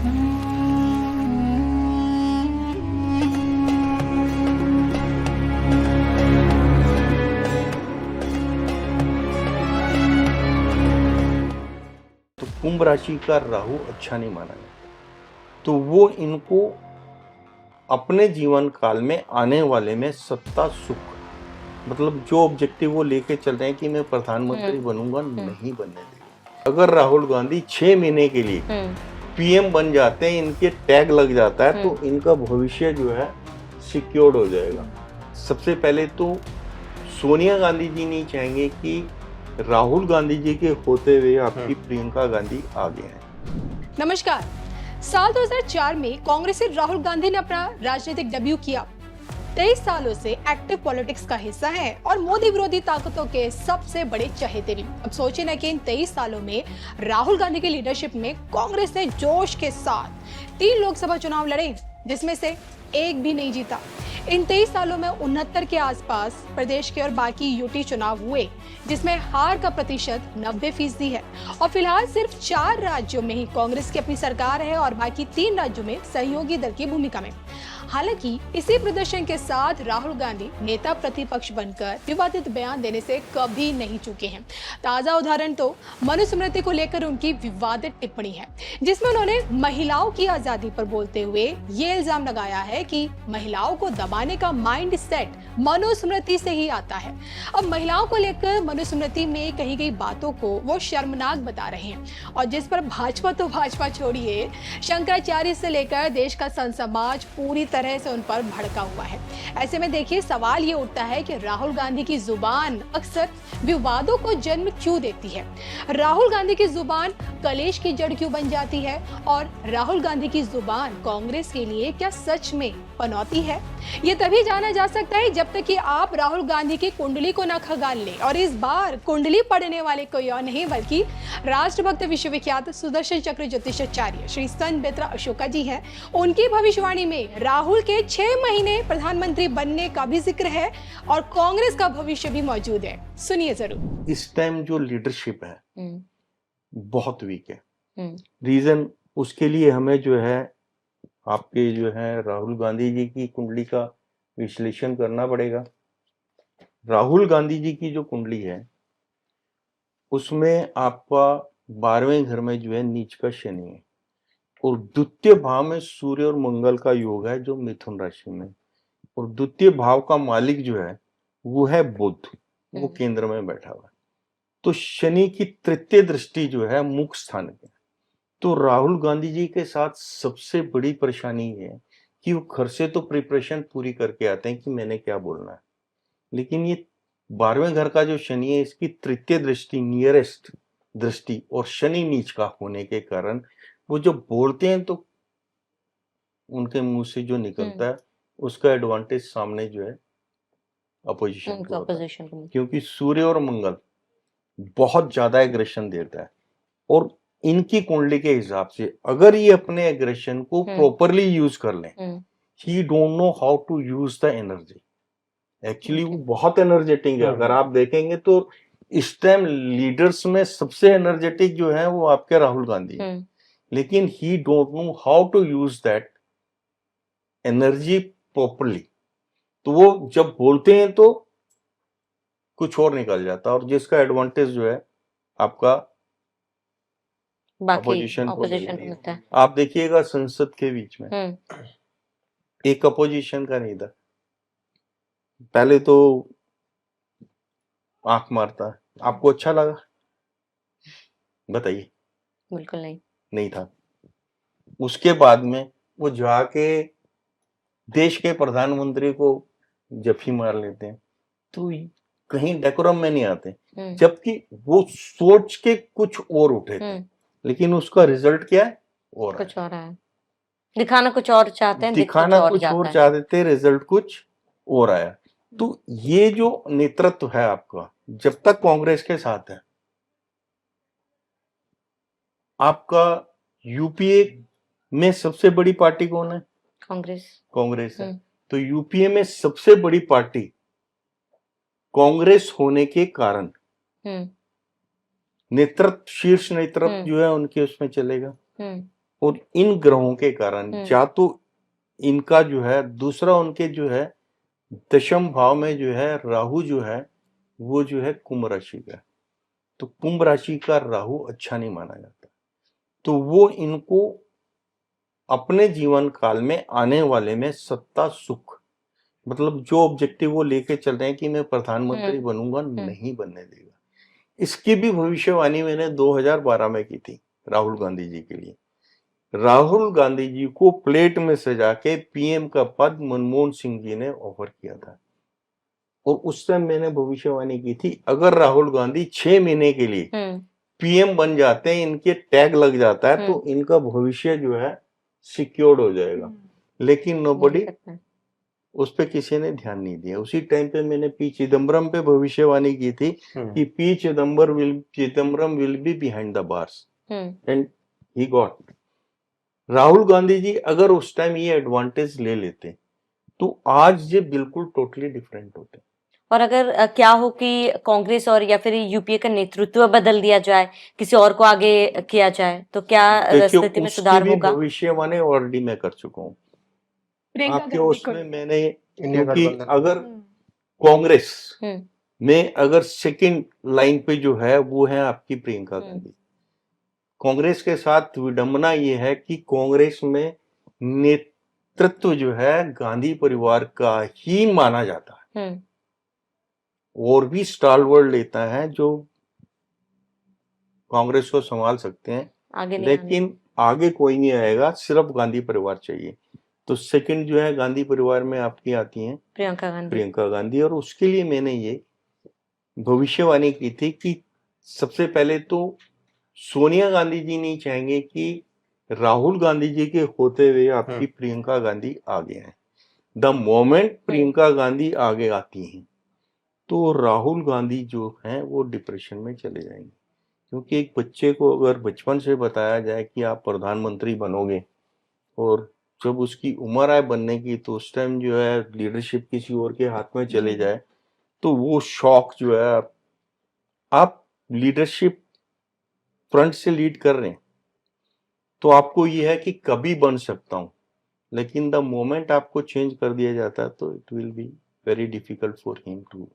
तो कुंभ राशि का राहु अच्छा नहीं माना गया, तो वो इनको अपने जीवन काल में आने वाले में सत्ता सुख, मतलब जो ऑब्जेक्टिव वो लेके चल रहे हैं कि मैं प्रधानमंत्री बनूंगा, नहीं बनने देंगे। अगर राहुल गांधी 6 महीने के लिए पीएम बन जाते हैं, इनके टैग लग जाता है, तो इनका भविष्य जो है सिक्योर्ड हो जाएगा। सबसे पहले तो सोनिया गांधी जी नहीं चाहेंगे कि राहुल गांधी जी के होते हुए आपकी प्रियंका गांधी आगे हैं। नमस्कार। साल 2004 में कांग्रेस से राहुल गांधी ने अपना राजनीतिक डेब्यू किया। 23 सालों से एक्टिव पॉलिटिक्स का हिस्सा है और मोदी विरोधी ताकतों के सबसे बड़े चहेते भी। अब सोचे न कि इन 23 सालों में राहुल गांधी की लीडरशिप में कांग्रेस ने जोश के साथ 3 लोकसभा चुनाव लड़े, जिसमें से एक भी नहीं जीता। इन 23 सालों में 69 के आसपास प्रदेश के और बाकी यूटी चुनाव हुए, जिसमें हार का प्रतिशत 90% है। और फिलहाल सिर्फ 4 राज्यों में ही कांग्रेस की अपनी सरकार है और बाकी 3 राज्यों में सहयोगी दल की भूमिका में। हालांकि इसी प्रदर्शन के साथ राहुल गांधी नेता प्रतिपक्ष बनकर विवादित बयान देने से कभी नहीं चूके हैं। ताजा उदाहरण तो मनुस्मृति को लेकर उनकी विवादित टिप्पणी है, जिसमें उन्होंने महिलाओं की आजादी पर बोलते हुए ये इल्जाम लगाया है कि महिलाओं को दबाने का माइंड सेट मनुस्मृति से ही आता है। अब महिलाओं को लेकर मनुस्मृति में कही गई बातों को वो शर्मनाक बता रहे हैं, और जिस पर भाजपा तो भाजपा छोड़िए, शंकराचार्य से लेकर देश का संत समाज पूरी तरह से उन पर भड़का हुआ है। ऐसे में देखिए, सवाल ये उठता है कि राहुल गांधी की जुबान अक्सर विवादों को जन्म क्यों देती है? राहुल गांधी की जुबान कलेश की जड़ क्यों बन जाती है? और राहुल गांधी की जुबान कांग्रेस के लिए क्या सच में पनौती है? ये तभी जाना जा सकता है जब तक कि आप राहुल गांधी की कुंडली को न खंगाल लें। और इस बार कुंडली पढ़ने वाले कोई और नहीं बल्कि राष्ट्रभक्त विश्वविख्यात सुदर्शन चक्र ज्योतिषाचार्य श्री संत बेत्रा अशोका जी हैं। उनकी भविष्यवाणी में राहुल के 6 महीने प्रधानमंत्री बनने का भी जिक्र है और कांग्रेस का भविष्य भी मौजूद है। सुनिए जरूर। इस टाइम जो लीडरशिप है बहुत वीक है। रीजन उसके लिए हमें जो है आपके जो है राहुल गांधी जी की कुंडली का विश्लेषण करना पड़ेगा। राहुल गांधी जी की जो कुंडली है उसमें आपका 12वें घर में जो है नीच का शनि है और द्वितीय भाव में सूर्य और मंगल का योग है जो मिथुन राशि में, और द्वितीय भाव का मालिक जो है वो है बुध, वो केंद्र में बैठा हुआ है। तो शनि की तृतीय दृष्टि जो है मुख्य स्थान पे। तो राहुल गांधी जी के साथ सबसे बड़ी परेशानी है कि वो घर से तो प्रिपरेशन पूरी करके आते हैं कि मैंने क्या बोलना है, लेकिन ये 12वें घर का जो शनि है इसकी तृतीय दृष्टि, नियरेस्ट दृष्टि और शनि नीच का होने के कारण वो जो बोलते हैं तो उनके मुंह से जो निकलता है उसका एडवांटेज सामने जो है अपोजिशन को होता है, क्योंकि सूर्य और मंगल बहुत ज्यादा एग्रेशन देता है। और इनकी कुंडली के हिसाब से अगर ये अपने एग्रेशन को प्रॉपरली यूज कर लें, he don't know how to use the energy. Actually वो बहुत एनर्जेटिक है। अगर आप देखेंगे तो इस टाइम लीडर्स में सबसे एनर्जेटिक जो है वो आपके राहुल गांधी है, लेकिन he don't know how to use that energy properly. तो वो जब बोलते हैं तो कुछ और निकल जाता है, और जिसका एडवांटेज जो है आपका अपोजिशन को मिलता है। आप देखिएगा संसद के बीच में एक अपोजिशन का नहीं था, पहले तो आंख मारता है। आपको अच्छा लगा? बताइए। बिल्कुल नहीं था। उसके बाद में वो जाके देश के प्रधानमंत्री को जफ्फी मार लेते हैं, तो कहीं डेकोरम में नहीं आते, जबकि वो सोच के कुछ और उठे थे, लेकिन उसका रिजल्ट क्या है? और कुछ और है। दिखाना कुछ और चाहते हैं, दिखाना कुछ और चाहते थे, रिजल्ट कुछ और आया। तो ये जो नेतृत्व है आपका, जब तक कांग्रेस के साथ है, आपका यूपीए में सबसे बड़ी पार्टी कौन है? कांग्रेस है। तो यूपीए में सबसे बड़ी पार्टी कांग्रेस होने के कारण नेतृत्व, शीर्ष नेतृत्व जो है उनके उसमें चलेगा। और इन ग्रहों के कारण या तो इनका जो है दूसरा, उनके जो है दशम भाव में जो है राहु जो है वो जो है कुंभ राशि का, तो कुंभ राशि का राहु अच्छा नहीं माना जाता। तो वो इनको अपने जीवन काल में आने वाले में सत्ता सुख, मतलब जो ऑब्जेक्टिव वो लेके चल रहे हैं कि मैं प्रधानमंत्री बनूंगा, नहीं बनने देगा। इसकी भी भविष्यवाणी मैंने 2012 में की थी राहुल गांधी जी के लिए। राहुल गांधी जी को प्लेट में सजा के पीएम का पद मनमोहन सिंह जी ने ऑफर किया था, और उस समय मैंने भविष्यवाणी की थी अगर राहुल गांधी 6 महीने के लिए पीएम बन जाते हैं, इनके टैग लग जाता है, तो इनका भविष्य जो है सिक्योर्ड हो जाएगा। लेकिन नोबडी, उस पे किसी ने ध्यान नहीं दिया। उसी टाइम पे मैंने पी चिदम्बरम पे भविष्यवाणी की थी कि P Chidambaram will be behind the bars, and he got. Rahul Gandhi ji अगर उस टाइम ये एडवांटेज ले लेते तो आज ये बिल्कुल टोटली डिफरेंट होते। और अगर क्या हो कि कांग्रेस और या फिर यूपीए का नेतृत्व बदल दिया जाए, किसी और को आगे किया जाए, तो क्या स्थिति में सुधार होगा? भविष्यवाणी ऑलरेडी मैं कर चुका हूँ आपके उसमें। मैंने, क्योंकि अगर कांग्रेस में अगर सेकंड लाइन पे जो है वो है आपकी प्रियंका गांधी। कांग्रेस के साथ विडंबना ये है कि कांग्रेस में नेतृत्व जो है गांधी परिवार का ही माना जाता है, और भी स्टालवर्ड लेता है जो कांग्रेस को संभाल सकते हैं, लेकिन आगे कोई नहीं आएगा, सिर्फ गांधी परिवार चाहिए। तो सेकंड जो है गांधी परिवार में आपकी आती हैं प्रियंका गांधी। और उसके लिए मैंने ये भविष्यवाणी की थी कि सबसे पहले तो सोनिया गांधी जी नहीं चाहेंगे कि राहुल गांधी जी के होते हुए आपकी प्रियंका गांधी आगे आए। द मोमेंट प्रियंका गांधी आगे आती हैं तो राहुल गांधी जो हैं वो डिप्रेशन में चले जाएंगे, क्योंकि एक बच्चे को अगर बचपन से बताया जाए कि आप प्रधानमंत्री बनोगे, और जब उसकी उम्र आए बनने की तो उस टाइम जो है लीडरशिप किसी और के हाथ में चले जाए, तो वो शॉक जो है, आप लीडरशिप फ्रंट से लीड कर रहे हैं तो आपको ये है कि कभी बन सकता हूं, लेकिन द मोमेंट आपको चेंज कर दिया जाता है तो it will be very difficult for him to